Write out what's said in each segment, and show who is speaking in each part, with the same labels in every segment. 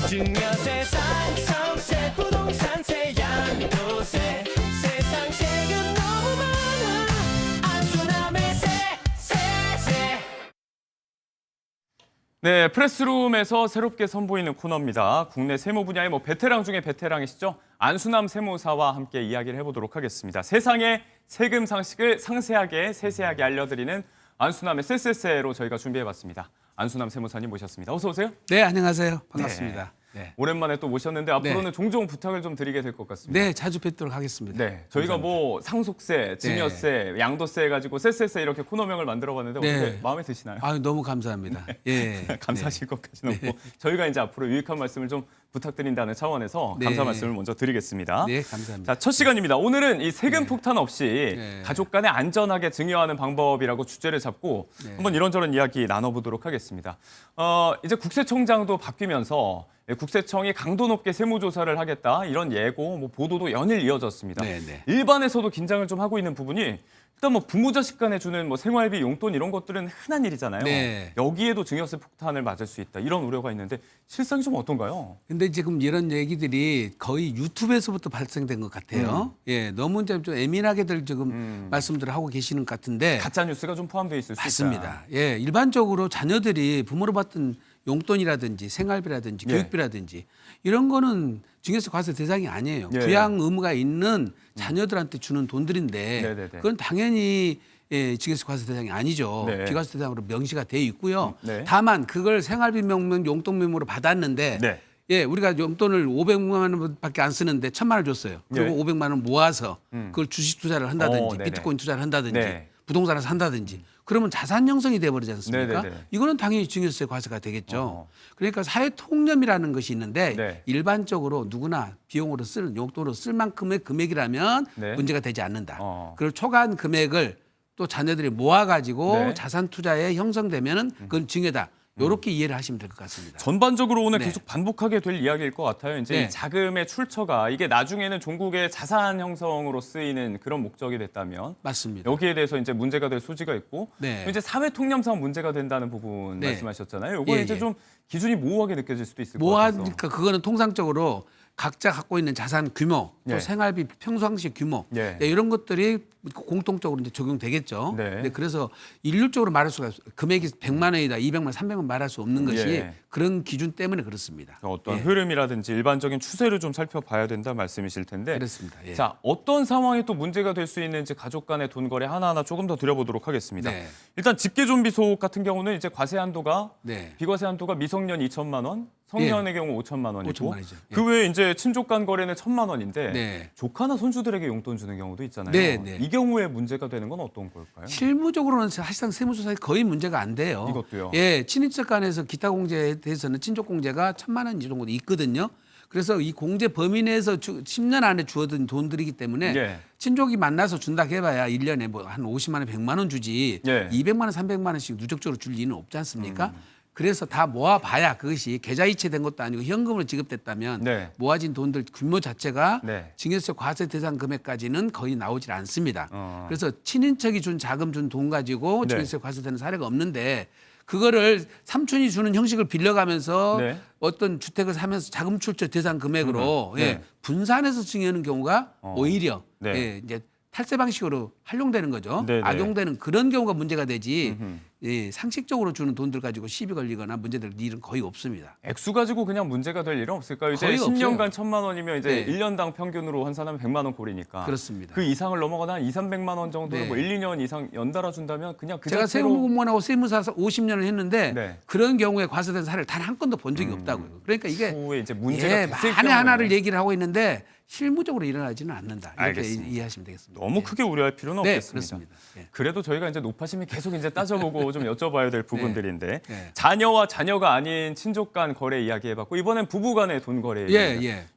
Speaker 1: 증여세, 상속세, 부동산세, 양도세, 세상 세금 너무 많아. 안수남의 세세.
Speaker 2: 네, 프레스룸에서 새롭게 선보이는 코너입니다. 국내 세무 분야의 베테랑 중에 베테랑이시죠? 안수남 세무사와 함께 이야기를 해보도록 하겠습니다. 세상의 세금 상식을 상세하게, 세세하게 알려드리는 안수남의 쎄쎄쎄로 저희가 준비해봤습니다. 안수남 세무사님 모셨습니다. 어서 오세요.
Speaker 3: 네, 안녕하세요. 반갑습니다. 네.
Speaker 2: 오랜만에 또 모셨는데 앞으로는 종종 부탁을 좀 드리게 될 것 같습니다.
Speaker 3: 네, 자주 뵙도록 하겠습니다.
Speaker 2: 네, 저희가 상속세, 증여세, 양도세 해가지고 쎄쎄쎄 이렇게 코너명을 만들어봤는데 어떻게 마음에 드시나요?
Speaker 3: 아유, 너무 감사합니다. 예.
Speaker 2: 감사하실 것까지는 없고 저희가 이제 앞으로 유익한 말씀을 좀 부탁드린다는 차원에서 감사 말씀을 먼저 드리겠습니다.
Speaker 3: 네, 감사합니다.
Speaker 2: 자, 첫 시간입니다. 오늘은 이 세금 폭탄 없이 가족 간에 안전하게 증여하는 방법이라고 주제를 잡고 한번 이런저런 이야기 나눠보도록 하겠습니다. 이제 국세청장도 바뀌면서 국세청이 강도 높게 세무조사를 하겠다 이런 예고, 보도도 연일 이어졌습니다. 일반에서도 긴장을 좀 하고 있는 부분이 일단 부모 자식 간에 주는 생활비, 용돈 이런 것들은 흔한 일이잖아요.
Speaker 3: 네.
Speaker 2: 여기에도 증여세 폭탄을 맞을 수 있다 이런 우려가 있는데 실상이 좀 어떤가요?
Speaker 3: 근데 지금 이런 얘기들이 거의 유튜브에서부터 발생된 것 같아요. 예, 너무 이제 좀 예민하게들 지금 말씀들을 하고 계시는 것 같은데.
Speaker 2: 가짜 뉴스가 좀 포함되어 있을 수 있다.
Speaker 3: 맞습니다. 예, 일반적으로 자녀들이 부모로 받던 용돈이라든지 생활비라든지 교육비라든지 이런 거는 증여세 과세 대상이 아니에요. 부양 의무가 있는 자녀들한테 주는 돈들인데 그건 당연히 증여세 과세 대상이 아니죠. 비과세 대상으로 명시가 돼 있고요. 다만 그걸 생활비 명목 용돈 메모로 받았는데 예, 우리가 용돈을 500만 원밖에 안 쓰는데 1,000만 원 줬어요. 그리고 500만 원 모아서 그걸 주식 투자를 한다든지 비트코인 투자를 한다든지 부동산을 산다든지 그러면 자산 형성이 돼버리지 않습니까? 이거는 당연히 증여세 과세가 되겠죠. 그러니까 사회 통념이라는 것이 있는데 일반적으로 누구나 비용으로 쓸 용돈으로 쓸 만큼의 금액이라면 문제가 되지 않는다. 그걸 초과한 금액을 또 자녀들이 모아가지고 자산 투자에 형성되면은 그건 증여다. 이렇게 이해를 하시면 될 것 같습니다.
Speaker 2: 전반적으로 오늘 계속 반복하게 될 이야기일 것 같아요. 이제 이 자금의 출처가 이게 나중에는 종국의 자산 형성으로 쓰이는 그런 목적이 됐다면
Speaker 3: 맞습니다.
Speaker 2: 여기에 대해서 이제 문제가 될 소지가 있고 이제 사회 통념상 문제가 된다는 부분 말씀하셨잖아요. 이거 이제 좀 기준이 모호하게 느껴질 수도 있을 것 같아서.
Speaker 3: 모호하니까 그거는 통상적으로 각자 갖고 있는 자산 규모, 또 생활비 평상시 규모 이런 것들이 공통적으로 이제 적용되겠죠. 네, 그래서 일률적으로 말할 수가 없어요. 금액이 100만 원이다, 200만 원, 300만 원 말할 수 없는 것이 그런 기준 때문에 그렇습니다.
Speaker 2: 어떤 흐름이라든지 일반적인 추세를 좀 살펴봐야 된다 말씀이실 텐데.
Speaker 3: 그렇습니다.
Speaker 2: 자, 어떤 상황이 또 문제가 될 수 있는지 가족 간의 돈 거래 하나하나 조금 더 드려보도록 하겠습니다. 일단 직계존비속 같은 경우는 이제 과세 한도가 비과세 한도가 미성년 2천만 원, 성년의 경우 5천만 원이고
Speaker 3: 5천만 원이죠.
Speaker 2: 그 외에 이제 친족 간 거래는 1,000만 원인데 조카나 손주들에게 용돈 주는 경우도 있잖아요. 이 경우에 문제가 되는 건 어떤 걸까요?
Speaker 3: 실무적으로는 사실상 세무조사에 거의 문제가 안 돼요.
Speaker 2: 이것도요?
Speaker 3: 예, 친인척 간에서 기타 공제에 대해서는 친족 공제가 1,000만 원 이 정도 있거든요. 그래서 이 공제 범위 내에서 10년 안에 주어든 돈들이기 때문에 친족이 만나서 준다 해봐야 1년에 한 50만 원, 100만 원 주지 200만 원, 300만 원씩 누적적으로 줄 리는 없지 않습니까? 그래서 다 모아봐야 그것이 계좌이체된 것도 아니고 현금으로 지급됐다면 모아진 돈들 규모 자체가 증여세 과세 대상 금액까지는 거의 나오질 않습니다. 그래서 친인척이 준 자금 준 돈 가지고 증여세 과세되는 사례가 없는데 그거를 삼촌이 주는 형식을 빌려가면서 어떤 주택을 사면서 자금 출처 대상 금액으로 분산해서 증여하는 경우가 오히려 이제 탈세 방식으로 활용되는 거죠. 악용되는 그런 경우가 문제가 되지 상식적으로 주는 돈들 가지고 시비 걸리거나 문제될 일은 거의 없습니다.
Speaker 2: 액수 가지고 그냥 문제가 될 일은 없을까요? 이제
Speaker 3: 거의
Speaker 2: 10년간 1,000만 원이면 이제 1년당 평균으로 환산하면 100만 원 꼴이니까.
Speaker 3: 그렇습니다.
Speaker 2: 그 이상을 넘어가다 한 2, 300만 원 정도를 1, 2년 이상 연달아 준다면 그냥 그
Speaker 3: 제가
Speaker 2: 자체로
Speaker 3: 세무공무원하고 세무사 50년을 했는데 그런 경우에 과세된 사례를 단 한 건도 본 적이 없다고요. 그러니까 이게
Speaker 2: 후에 이제 문제가 됐을
Speaker 3: 만에 하나를 얘기를 하고 있는데 실무적으로 일어나지는 않는다. 이렇게 이해하시면 되겠습니다.
Speaker 2: 너무 크게 우려할 필요는 없겠습니다.
Speaker 3: 그렇습니다.
Speaker 2: 그래도 저희가 이제 높아심이 계속 이제 따져보고 좀 여쭤봐야 될 부분들인데 자녀와 자녀가 아닌 친족 간 거래 이야기해봤고 이번엔 부부 간의 돈 거래.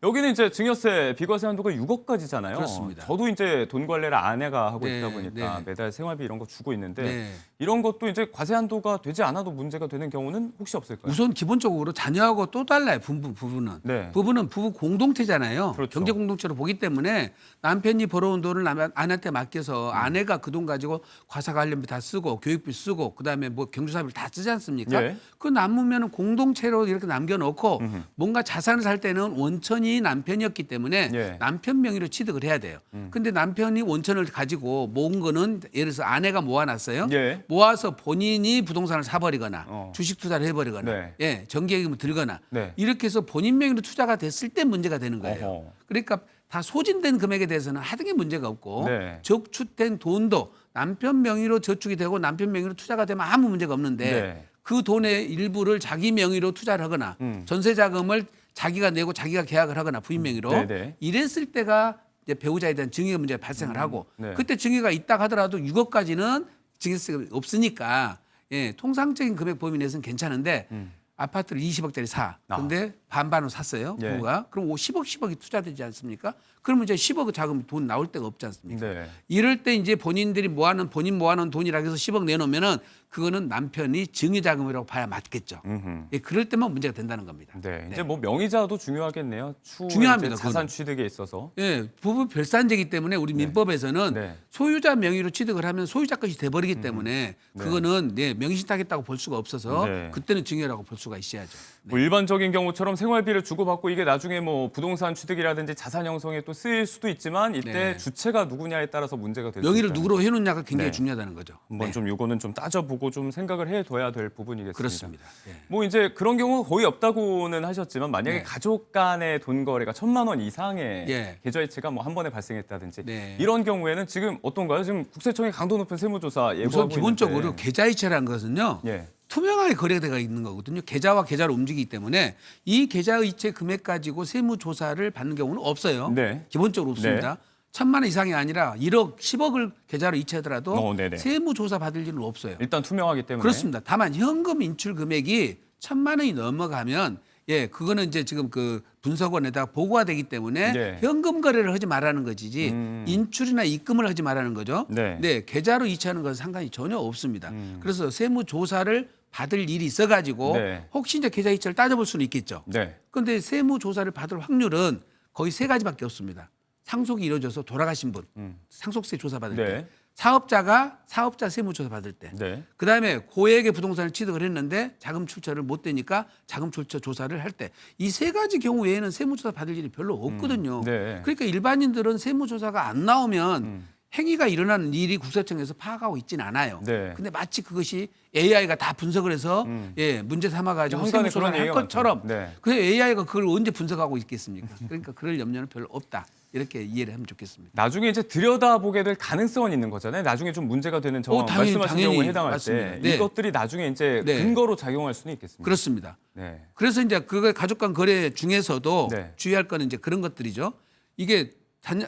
Speaker 2: 여기는 이제 증여세 비과세 한도가 6억까지잖아요.
Speaker 3: 그렇습니다.
Speaker 2: 저도 이제 돈 관리를 아내가 하고 있다 보니까 매달 생활비 이런 거 주고 있는데 이런 것도 이제 과세 한도가 되지 않아도 문제가 되는 경우는 혹시 없을까요?
Speaker 3: 우선 기본적으로 자녀하고 또 달라요. 부부는. 부부는 부부 공동체잖아요. 경제 공동체로 보기 때문에 남편이 벌어온 돈을 아내한테 맡겨서 아내가 그 돈 가지고 과사 관련비 다 쓰고 교육비 쓰고 그다음에 그다음에 뭐 경조사비를 다 쓰지 않습니까?
Speaker 2: 예.
Speaker 3: 그 남으면은 공동체로 이렇게 남겨놓고 뭔가 자산을 살 때는 원천이 남편이었기 때문에
Speaker 2: 예.
Speaker 3: 남편 명의로 취득을 해야 돼요. 근데 남편이 원천을 가지고 모은 거는 예를 들어서 아내가 모아놨어요.
Speaker 2: 예.
Speaker 3: 모아서 본인이 부동산을 사버리거나 주식 투자를 해버리거나
Speaker 2: 네.
Speaker 3: 예, 정기예금을 들거나
Speaker 2: 네.
Speaker 3: 이렇게 해서 본인 명의로 투자가 됐을 때 문제가 되는 거예요.
Speaker 2: 어허.
Speaker 3: 그러니까 다 소진된 금액에 대해서는 하등의 문제가 없고
Speaker 2: 네.
Speaker 3: 저축된 돈도 남편 명의로 저축이 되고 남편 명의로 투자가 되면 아무 문제가 없는데
Speaker 2: 네.
Speaker 3: 그 돈의 일부를 자기 명의로 투자를 하거나 전세 자금을 자기가 내고 자기가 계약을 하거나 부인 명의로
Speaker 2: 네네.
Speaker 3: 이랬을 때가 이제 배우자에 대한 증여 문제가 발생을 하고
Speaker 2: 네.
Speaker 3: 그때 증여가 있다 하더라도 6억까지는 증여세가 없으니까 예, 통상적인 금액 범위 내에서는 괜찮은데 아파트를 20억짜리 사. 근데 반반으로 샀어요.
Speaker 2: 예.
Speaker 3: 부부가. 그럼 10억이 투자되지 않습니까? 그러면 이제 10억 자금 돈 나올 데가 없지 않습니까?
Speaker 2: 네.
Speaker 3: 이럴 때 이제 본인 모아놓은 돈이라 해서 10억 내놓으면은 그거는 남편이 증여자금이라고 봐야 맞겠죠. 예, 그럴 때만 문제가 된다는 겁니다.
Speaker 2: 네. 이제 뭐 명의자도 중요하겠네요. 추후에
Speaker 3: 중요합니다,
Speaker 2: 이제 자산
Speaker 3: 그거는.
Speaker 2: 취득에 있어서.
Speaker 3: 예, 부부 별산제이기 때문에 우리 민법에서는
Speaker 2: 네.
Speaker 3: 소유자 명의로 취득을 하면 소유자 것이 돼버리기 때문에 그거는 네, 명의신탁했다고 볼 수가 없어서
Speaker 2: 네.
Speaker 3: 그때는 증여라고 볼 수가 있어야죠. 네.
Speaker 2: 뭐 일반적인 경우처럼 생활비를 주고받고 이게 나중에 뭐 부동산 취득이라든지 자산 형성에 또 쓰일 수도 있지만 이때
Speaker 3: 네.
Speaker 2: 주체가 누구냐에 따라서 문제가 될 수
Speaker 3: 명의를
Speaker 2: 있다.
Speaker 3: 누구로 해놓냐가 굉장히
Speaker 2: 네.
Speaker 3: 중요하다는 거죠.
Speaker 2: 한번
Speaker 3: 네.
Speaker 2: 좀 요거는 좀 따져보고 좀 생각을 해둬야 될 부분이겠습니다.
Speaker 3: 그렇습니다. 예.
Speaker 2: 뭐 이제 그런 경우가 거의 없다고는 하셨지만 만약에
Speaker 3: 네.
Speaker 2: 가족 간의 돈 거래가 1,000만 원 이상의
Speaker 3: 예.
Speaker 2: 계좌이체가 뭐 한 번에 발생했다든지
Speaker 3: 네.
Speaker 2: 이런 경우에는 지금 어떤가요? 지금 국세청이 강도 높은 세무조사 예고하고
Speaker 3: 우선 기본적으로
Speaker 2: 있는데.
Speaker 3: 계좌이체라는 것은요.
Speaker 2: 예.
Speaker 3: 투명하게 거래가 있는 거거든요. 계좌와 계좌로 움직이기 때문에 이 계좌이체 금액 가지고 세무조사를 받는 경우는 없어요.
Speaker 2: 네.
Speaker 3: 기본적으로 없습니다. 1,000만 원 이상이 아니라 1억, 10억을 계좌로 이체하더라도
Speaker 2: 네네.
Speaker 3: 세무조사 받을 일은 없어요.
Speaker 2: 일단 투명하기 때문에
Speaker 3: 그렇습니다. 다만 현금 인출 금액이 1,000만 원이 넘어가면 예, 그거는 이제 지금 그 분석원에다가 보고가 되기 때문에
Speaker 2: 네.
Speaker 3: 현금 거래를 하지 말라는 것이지 인출이나 입금을 하지 말라는 거죠.
Speaker 2: 네.
Speaker 3: 계좌로 이체하는 것은 상관이 전혀 없습니다. 그래서 세무조사를 받을 일이 있어가지고
Speaker 2: 네.
Speaker 3: 혹시 이제 계좌 이체를 따져볼 수는 있겠죠.
Speaker 2: 네.
Speaker 3: 그런데 세무조사를 받을 확률은 거의 세 가지밖에 없습니다. 상속이 이루어져서 돌아가신 분, 상속세 조사 받을
Speaker 2: 네.
Speaker 3: 때, 사업자 세무조사 받을 때,
Speaker 2: 네.
Speaker 3: 그다음에 고액의 부동산을 취득을 했는데 자금 출처를 못 대니까 자금 출처 조사를 할 때 이 세 가지 경우 외에는 세무조사 받을 일이 별로 없거든요.
Speaker 2: 네.
Speaker 3: 그러니까 일반인들은 세무조사가 안 나오면 행위가 일어나는 일이 국세청에서 파악하고 있지는 않아요.
Speaker 2: 네.
Speaker 3: 근데 마치 그것이 AI가 다 분석을 해서 예, 문제 삼아가지고
Speaker 2: 한간에
Speaker 3: 세무조사를
Speaker 2: 그런
Speaker 3: 할
Speaker 2: 얘기가
Speaker 3: 것처럼
Speaker 2: 많죠. 네.
Speaker 3: 그 AI가 그걸 언제 분석하고 있겠습니까? 그러니까 그럴 염려는 별로 없다. 이렇게 이해를 하면 좋겠습니다.
Speaker 2: 나중에 이제 들여다보게 될 가능성은 있는 거잖아요. 나중에 좀 문제가 되는 정황
Speaker 3: 당연히,
Speaker 2: 말씀하신
Speaker 3: 당연히
Speaker 2: 경우에 해당할
Speaker 3: 맞습니다.
Speaker 2: 때
Speaker 3: 네.
Speaker 2: 이것들이 나중에 이제
Speaker 3: 네.
Speaker 2: 근거로 작용할 수는 있겠습니다.
Speaker 3: 그렇습니다.
Speaker 2: 네.
Speaker 3: 그래서 이제 그거 가족 간 거래 중에서도
Speaker 2: 네.
Speaker 3: 주의할 거는 이제 그런 것들이죠. 이게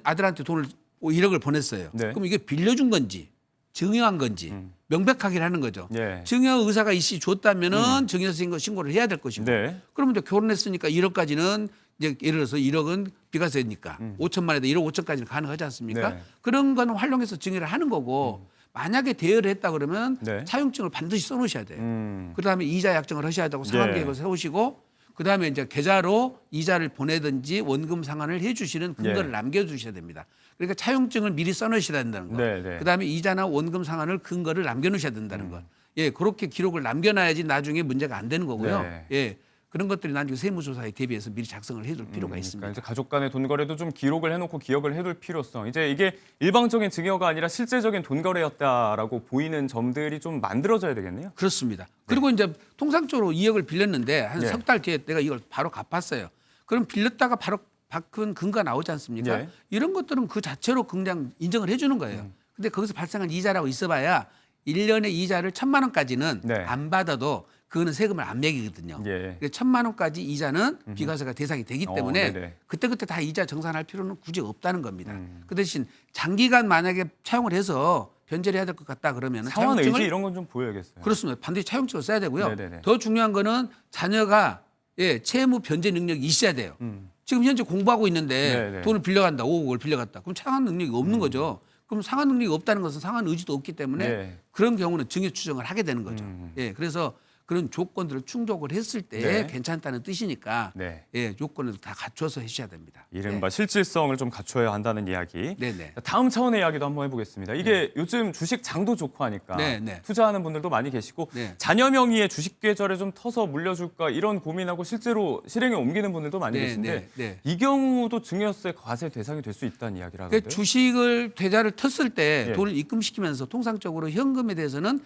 Speaker 3: 아들한테 돈을 1억을 보냈어요.
Speaker 2: 네.
Speaker 3: 그럼 이게 빌려준 건지 증여한 건지 명백하게 하는 거죠.
Speaker 2: 예.
Speaker 3: 증여 의사가 있이 줬다면은 증여세 신고를 해야 될 것이고.
Speaker 2: 네.
Speaker 3: 그러면 이제 결혼했으니까 1억까지는 이제 예를 들어서 1억은 비과세니까 5천만에다 1억 5천까지는 가능하지 않습니까?
Speaker 2: 네.
Speaker 3: 그런 거는 활용해서 증여를 하는 거고 만약에 대여를 했다 그러면
Speaker 2: 네.
Speaker 3: 차용증을 반드시 써놓으셔야 돼요.
Speaker 2: 음.
Speaker 3: 그다음에 이자 약정을 하셔야 되고
Speaker 2: 예.
Speaker 3: 상환 계획을 세우시고 그다음에 이제 계좌로 이자를 보내든지 원금 상환을 해주시는 근거를
Speaker 2: 예.
Speaker 3: 남겨두셔야 됩니다. 그러니까 차용증을 미리 써놓으셔야 된다는 거.
Speaker 2: 네, 네.
Speaker 3: 그다음에 이자나 원금 상환을 근거를 남겨놓으셔야 된다는 거. 예, 그렇게 기록을 남겨놔야지 나중에 문제가 안 되는 거고요.
Speaker 2: 네.
Speaker 3: 예, 그런 것들이 나중에 세무조사에 대비해서 미리 작성을 해둘 필요가 있습니다.
Speaker 2: 그러니까 이제 가족 간의 돈 거래도 좀 기록을 해놓고 기억을 해둘 필요성. 이제 이게 일방적인 증여가 아니라 실제적인 돈 거래였다라고 보이는 점들이 좀 만들어져야 되겠네요.
Speaker 3: 그렇습니다. 그리고 이제 통상적으로 2억을 빌렸는데 한
Speaker 2: 예.
Speaker 3: 석 달 뒤에 내가 이걸 바로 갚았어요. 그럼 빌렸다가 바로 바꾼 근거가 나오지 않습니까?
Speaker 2: 예.
Speaker 3: 이런 것들은 그 자체로 그냥 인정을 해주는 거예요. 근데 거기서 발생한 이자라고 있어봐야 1년의 이자를 1,000만 원까지는
Speaker 2: 네.
Speaker 3: 안 받아도 그거는 세금을 안 매기거든요.
Speaker 2: 예.
Speaker 3: 1,000만 원까지 이자는 비과세가 대상이 되기 때문에
Speaker 2: 네네.
Speaker 3: 그때그때 다 이자 정산할 필요는 굳이 없다는 겁니다. 그 대신 장기간 만약에 차용을 해서 변제를 해야 될 것 같다 그러면
Speaker 2: 상환 의지 이런 건 좀 보여야겠어요.
Speaker 3: 그렇습니다. 반드시 차용증을 써야 되고요.
Speaker 2: 네네네.
Speaker 3: 더 중요한 거는 자녀가 예, 채무 변제 능력이 있어야 돼요. 지금 현재 공부하고 있는데
Speaker 2: 네네.
Speaker 3: 돈을 빌려간다, 5억을 빌려갔다. 그럼 상환 능력이 없는 거죠. 그럼 상환 능력이 없다는 것은 상환 의지도 없기 때문에
Speaker 2: 네.
Speaker 3: 그런 경우는 증여 추정을 하게 되는 거죠. 예, 그래서 그런 조건들을 충족을 했을 때
Speaker 2: 네.
Speaker 3: 괜찮다는 뜻이니까
Speaker 2: 네.
Speaker 3: 예, 요건을 다 갖춰서 해주셔야 됩니다.
Speaker 2: 이른바 실질성을 좀 갖춰야 한다는 이야기.
Speaker 3: 네네.
Speaker 2: 다음 차원의 이야기도 한번 해보겠습니다. 이게 요즘 주식 장도 좋고 하니까
Speaker 3: 네.
Speaker 2: 투자하는 분들도 많이 계시고
Speaker 3: 네.
Speaker 2: 자녀 명의의 주식 계좌를 좀 터서 물려줄까 이런 고민하고 실제로 실행에 옮기는 분들도 많이
Speaker 3: 네,
Speaker 2: 계신데
Speaker 3: 네.
Speaker 2: 이 경우도 증여세 과세 대상이 될 수 있다는 이야기를 하는데.
Speaker 3: 그 주식을 계좌를 텄을 때
Speaker 2: 예.
Speaker 3: 돈을 입금시키면서 통상적으로 현금에 대해서는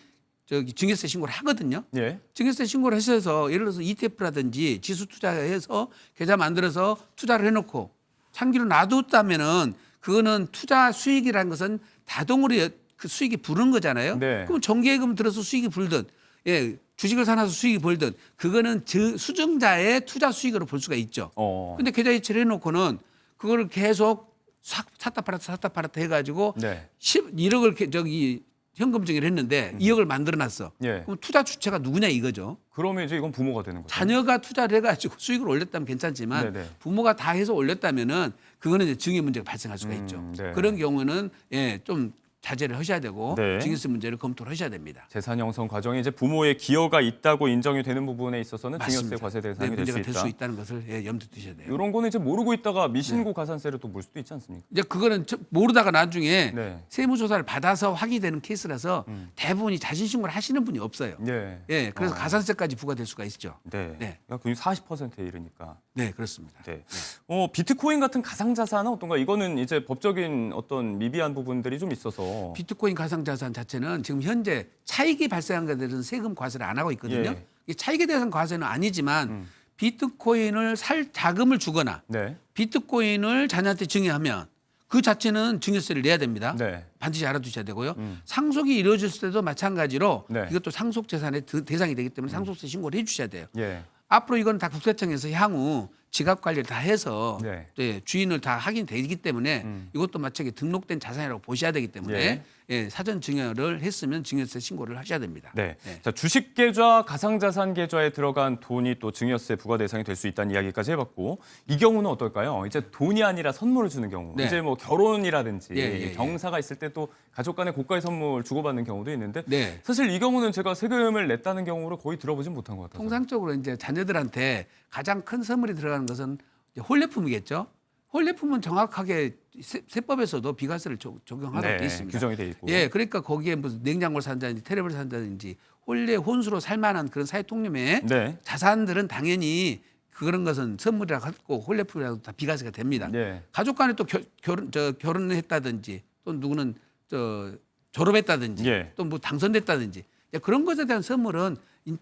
Speaker 3: 저기 증여세 신고를 하거든요.
Speaker 2: 예.
Speaker 3: 증여세 신고를 하셔서 예를 들어서 ETF라든지 지수 투자해서 계좌 만들어서 투자를 해놓고 장기로 놔뒀다면은 그거는 투자 수익이라는 것은 자동으로 그 수익이 부른 거잖아요.
Speaker 2: 네.
Speaker 3: 그럼 정기예금 들어서 수익이 불든 예, 주식을 사놔서 수익이 벌든 그거는 수증자의 투자 수익으로 볼 수가 있죠. 근데 계좌 이체를 해놓고는 그거를 계속 샀다 팔았다 해가지고
Speaker 2: 네.
Speaker 3: 1억을 저기 현금 증여를 했는데 2억을 만들어놨어.
Speaker 2: 예.
Speaker 3: 그럼 투자 주체가 누구냐 이거죠.
Speaker 2: 그러면 이제 이건 부모가 되는 거죠.
Speaker 3: 자녀가 투자를 해가지고 수익을 올렸다면 괜찮지만
Speaker 2: 네네.
Speaker 3: 부모가 다 해서 올렸다면은 그거는 이제 증여 문제가 발생할 수가 있죠.
Speaker 2: 네.
Speaker 3: 그런 경우는 예, 좀 자제를 하셔야 되고
Speaker 2: 네.
Speaker 3: 증여세 문제를 검토를 하셔야 됩니다.
Speaker 2: 재산 형성 과정에 이제 부모의 기여가 있다고 인정이 되는 부분에 있어서는 증여세
Speaker 3: 맞습니다.
Speaker 2: 과세 대상이
Speaker 3: 네,
Speaker 2: 될 수
Speaker 3: 문제가
Speaker 2: 있다.
Speaker 3: 될 수 있다는 것을 예, 염두에 두셔야 돼요.
Speaker 2: 이런 거는 이제 모르고 있다가 미신고 가산세를 또 물 수도 있지 않습니까?
Speaker 3: 이제 그거는 모르다가 나중에
Speaker 2: 네.
Speaker 3: 세무조사를 받아서 확인되는 케이스라서 대부분이 자신신고를 하시는 분이 없어요.
Speaker 2: 네.
Speaker 3: 예, 그래서 가산세까지 부과될 수가 있죠.
Speaker 2: 네.
Speaker 3: 네.
Speaker 2: 그러니까 40%에 이르니까.
Speaker 3: 네, 그렇습니다.
Speaker 2: 네. 비트코인 같은 가상자산은 어떤가? 이거는 이제 법적인 어떤 미비한 부분들이 좀 있어서.
Speaker 3: 비트코인 가상자산 자체는 지금 현재 차익이 발생한 것들은 세금 과세를 안 하고 있거든요.
Speaker 2: 예.
Speaker 3: 이게 차익에 대한 과세는 아니지만 비트코인을 살 자금을 주거나
Speaker 2: 네.
Speaker 3: 비트코인을 자녀한테 증여하면 그 자체는 증여세를 내야 됩니다.
Speaker 2: 네.
Speaker 3: 반드시 알아두셔야 되고요. 상속이 이루어질 때도 마찬가지로
Speaker 2: 네.
Speaker 3: 이것도 상속 재산의 대상이 되기 때문에 상속세 신고를 해주셔야 돼요.
Speaker 2: 예.
Speaker 3: 앞으로 이건 다 국세청에서 향후 지갑 관리를 다 해서
Speaker 2: 네.
Speaker 3: 예, 주인을 다 확인되기 때문에 이것도 마찬가지 등록된 자산이라고 보셔야 되기 때문에 예, 사전 증여를 했으면 증여세 신고를 하셔야 됩니다.
Speaker 2: 네.
Speaker 3: 네.
Speaker 2: 자, 주식 계좌, 가상자산 계좌에 들어간 돈이 또 증여세 부과 대상이 될 수 있다는 이야기까지 해봤고 이 경우는 어떨까요? 이제 돈이 아니라 선물을 주는 경우.
Speaker 3: 네.
Speaker 2: 이제 뭐 결혼이라든지
Speaker 3: 예.
Speaker 2: 경사가 있을 때 또 가족 간에 고가의 선물 주고받는 경우도 있는데
Speaker 3: 네.
Speaker 2: 사실 이 경우는 제가 세금을 냈다는 경우를 거의 들어보진 못한 것 같아요.
Speaker 3: 통상적으로 이제 자녀들한테 가장 큰 선물이 들어가는 것은 이제 홀례품이겠죠. 홀례품은 정확하게 세법에서도 비과세를 적용하도록
Speaker 2: 네,
Speaker 3: 되어 있습니다.
Speaker 2: 규정이 돼 있고.
Speaker 3: 예, 그러니까 거기에 무슨 냉장고를 산다든지 테레비를 산다든지 홀례 혼수로 살만한 그런 사회통념의
Speaker 2: 네.
Speaker 3: 자산들은 당연히 그런 것은 선물이라고 하고 홀례품이라고 다 비과세가 됩니다.
Speaker 2: 네.
Speaker 3: 가족 간에 또 결혼을 했다든지 또 누구는 졸업했다든지
Speaker 2: 예.
Speaker 3: 또 뭐 당선됐다든지 그런 것에 대한 선물은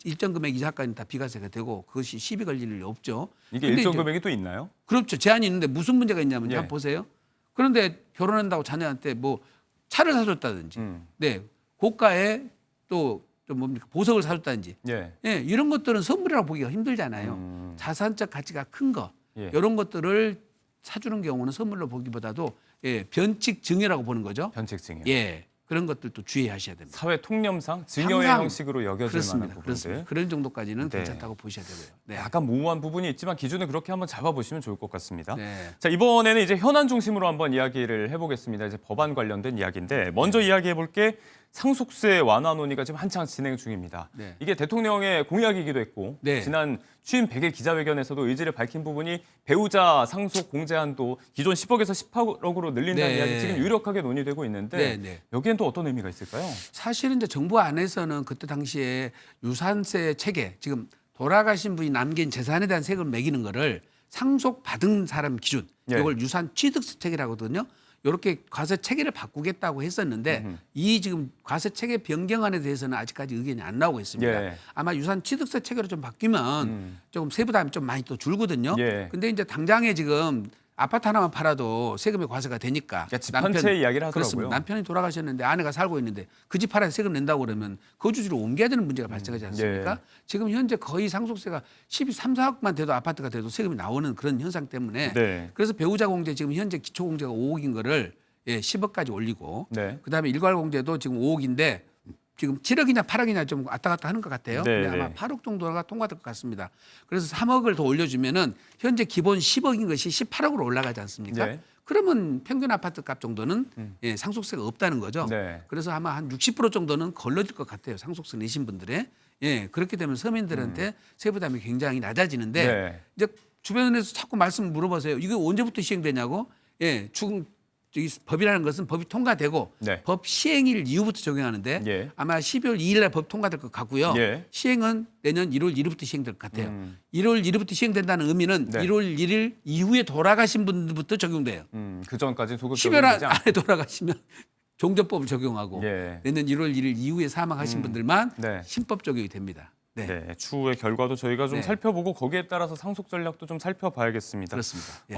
Speaker 3: 일정 금액 이하까지는 다 비과세가 되고 그것이 시비 걸릴 일이 없죠.
Speaker 2: 이게
Speaker 3: 근데
Speaker 2: 일정
Speaker 3: 이제
Speaker 2: 금액이 또 있나요?
Speaker 3: 그렇죠. 제한이 있는데 무슨 문제가 있냐면
Speaker 2: 예.
Speaker 3: 한번 보세요. 그런데 결혼한다고 자녀한테 뭐 차를 사줬다든지, 네 고가의 또 좀 뭡니까 보석을 사줬다든지,
Speaker 2: 예.
Speaker 3: 예, 이런 것들은 선물이라고 보기가 힘들잖아요. 자산적 가치가 큰 거,
Speaker 2: 예.
Speaker 3: 이런 것들을 사주는 경우는 선물로 보기보다도 예, 변칙 증여라고 보는 거죠.
Speaker 2: 변칙 증여.
Speaker 3: 예, 그런 것들도 주의하셔야 됩니다.
Speaker 2: 사회 통념상 증여의
Speaker 3: 항상
Speaker 2: 형식으로 여겨질
Speaker 3: 그렇습니다.
Speaker 2: 만한 부분들.
Speaker 3: 그렇습니다. 그런 정도까지는
Speaker 2: 네.
Speaker 3: 괜찮다고 보셔야 되고요. 네.
Speaker 2: 약간 모호한 부분이 있지만 기준을 그렇게 한번 잡아보시면 좋을 것 같습니다.
Speaker 3: 네.
Speaker 2: 자, 이번에는 이제 현안 중심으로 한번 이야기를 해보겠습니다. 이제 법안 관련된 이야기인데 먼저 이야기해볼 게 상속세 완화 논의가 지금 한창 진행 중입니다.
Speaker 3: 네.
Speaker 2: 이게 대통령의 공약이기도 했고
Speaker 3: 네.
Speaker 2: 지난 취임 100일 기자회견에서도 의지를 밝힌 부분이 배우자 상속 공제 한도 기존 10억에서 18억으로 늘린다는
Speaker 3: 네.
Speaker 2: 이야기 지금 유력하게 논의되고 있는데
Speaker 3: 네.
Speaker 2: 여기엔 또 어떤 의미가 있을까요?
Speaker 3: 사실은 이제 정부 안에서는 그때 당시에 유산세 체계 지금 돌아가신 분이 남긴 재산에 대한 세금을 매기는 거를 상속 받은 사람 기준
Speaker 2: 예.
Speaker 3: 이걸 유산 취득세 체계라고 하거든요. 이렇게 과세 체계를 바꾸겠다고 했었는데 이 지금 과세 체계 변경안에 대해서는 아직까지 의견이 안 나오고 있습니다.
Speaker 2: 예.
Speaker 3: 아마 유산 취득세 체계로 좀 바뀌면 조금 세부담이 좀 많이 또 줄거든요.
Speaker 2: 예.
Speaker 3: 근데 이제 당장에 지금 아파트 하나만 팔아도 세금이 과세가 되니까
Speaker 2: 그러니까 집 한 채 이야기를 하더라고요.
Speaker 3: 그렇습니다. 남편이 돌아가셨는데 아내가 살고 있는데 그 집 팔아서 세금 낸다고 그러면 거주지로 옮겨야 되는 문제가 발생하지 않습니까?
Speaker 2: 예.
Speaker 3: 지금 현재 거의 상속세가 13, 4억만 돼도 아파트가 돼도 세금이 나오는 그런 현상 때문에
Speaker 2: 네.
Speaker 3: 그래서 배우자 공제 지금 현재 기초 공제가 5억인 거를 10억까지 올리고
Speaker 2: 네.
Speaker 3: 그다음에 일괄 공제도 지금 5억인데 지금 7억이냐 8억이냐 좀 왔다 갔다 하는 것 같아요.
Speaker 2: 네,
Speaker 3: 근데 아마
Speaker 2: 네.
Speaker 3: 8억 정도가 통과될 것 같습니다. 그래서 3억을 더 올려주면은 현재 기본 10억인 것이 18억으로 올라가지 않습니까?
Speaker 2: 네.
Speaker 3: 그러면 평균 아파트 값 정도는 예, 상속세가 없다는 거죠.
Speaker 2: 네.
Speaker 3: 그래서 아마 한 60% 정도는 걸러질 것 같아요. 상속세 내신 분들의 예, 그렇기 때문에 서민들한테 세부담이 굉장히 낮아지는데
Speaker 2: 네.
Speaker 3: 이제 주변에서 자꾸 말씀 물어보세요. 이게 언제부터 시행되냐고? 예, 이 법이라는 것은 법이 통과되고
Speaker 2: 네.
Speaker 3: 법 시행일 이후부터 적용하는데
Speaker 2: 예.
Speaker 3: 아마 12월 2일 날 법 통과될 것 같고요.
Speaker 2: 예.
Speaker 3: 시행은 내년 1월 1일부터 시행될 것 같아요. 1월 1일부터 시행된다는 의미는
Speaker 2: 네.
Speaker 3: 1월 1일 이후에 돌아가신 분들부터 적용돼요.
Speaker 2: 그 전까지 소급
Speaker 3: 10여
Speaker 2: 적용되지
Speaker 3: 월 안에 돌아가시면 종전법을 적용하고
Speaker 2: 예.
Speaker 3: 내년 1월 1일 이후에 사망하신 분들만
Speaker 2: 네.
Speaker 3: 신법 적용이 됩니다. 네,
Speaker 2: 네, 추후의 결과도 저희가 좀
Speaker 3: 네.
Speaker 2: 살펴보고 거기에 따라서 상속 전략도 좀 살펴봐야겠습니다.
Speaker 3: 그렇습니다. 예.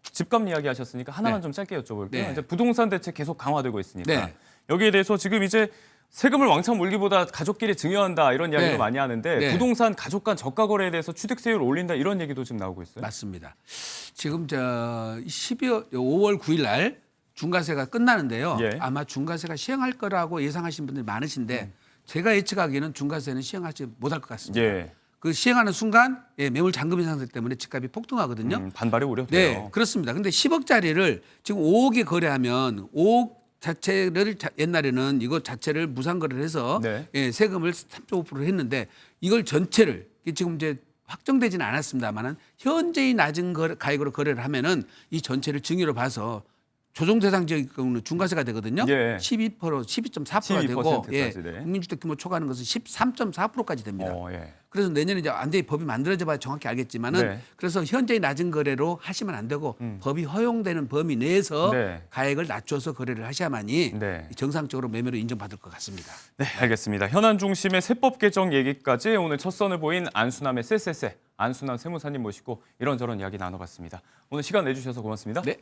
Speaker 2: 집값 이야기 하셨으니까 하나만
Speaker 3: 네.
Speaker 2: 좀 짧게 여쭤볼게요.
Speaker 3: 네.
Speaker 2: 이제 부동산 대책 계속 강화되고 있으니까
Speaker 3: 네.
Speaker 2: 여기에 대해서 지금 이제 세금을 왕창 물기보다 가족끼리 증여한다 이런 이야기도
Speaker 3: 네.
Speaker 2: 많이 하는데
Speaker 3: 네.
Speaker 2: 부동산 가족 간 저가 거래에 대해서 취득세율을 올린다 이런 얘기도 지금 나오고 있어요.
Speaker 3: 맞습니다. 지금 5월 9일 날 중과세가 끝나는데요.
Speaker 2: 예.
Speaker 3: 아마 중과세가 시행할 거라고 예상하시는 분들이 많으신데 제가 예측하기에는 중과세는 시행하지 못할 것 같습니다.
Speaker 2: 예.
Speaker 3: 그 시행하는 순간 매물 잔금 상승 때문에 집값이 폭등하거든요.
Speaker 2: 반발이 우려돼요.
Speaker 3: 네, 그렇습니다. 근데 10억짜리를 지금 5억에 거래하면 5억 자체를 옛날에는 이거 자체를 무상 거래를 해서
Speaker 2: 네.
Speaker 3: 세금을 3.5% 했는데 이걸 전체를 이게 지금 이제 확정되지는 않았습니다만은 현재의 낮은 가액으로 거래를 하면은 이 전체를 증여로 봐서 조정 대상 지역의 경우는 중과세가 되거든요.
Speaker 2: 예.
Speaker 3: 12.4%가 되고
Speaker 2: 12%까지, 네.
Speaker 3: 국민주택 규모 초과하는 것은 13.4%까지 됩니다.
Speaker 2: 예.
Speaker 3: 그래서 내년에 이제 안돼 법이 만들어져 봐야 정확히 알겠지만은
Speaker 2: 네.
Speaker 3: 그래서 현재의 낮은 거래로 하시면 안 되고 법이 허용되는 범위 내에서
Speaker 2: 네.
Speaker 3: 가액을 낮춰서 거래를 하셔야만이
Speaker 2: 네.
Speaker 3: 정상적으로 매매로 인정받을 것 같습니다.
Speaker 2: 네, 알겠습니다. 현안 중심의 세법 개정 얘기까지 오늘 첫 선을 보인 안수남의 쎄쎄쎄 안수남 세무사님 모시고 이런저런 이야기 나눠봤습니다. 오늘 시간 내주셔서 고맙습니다.
Speaker 3: 네.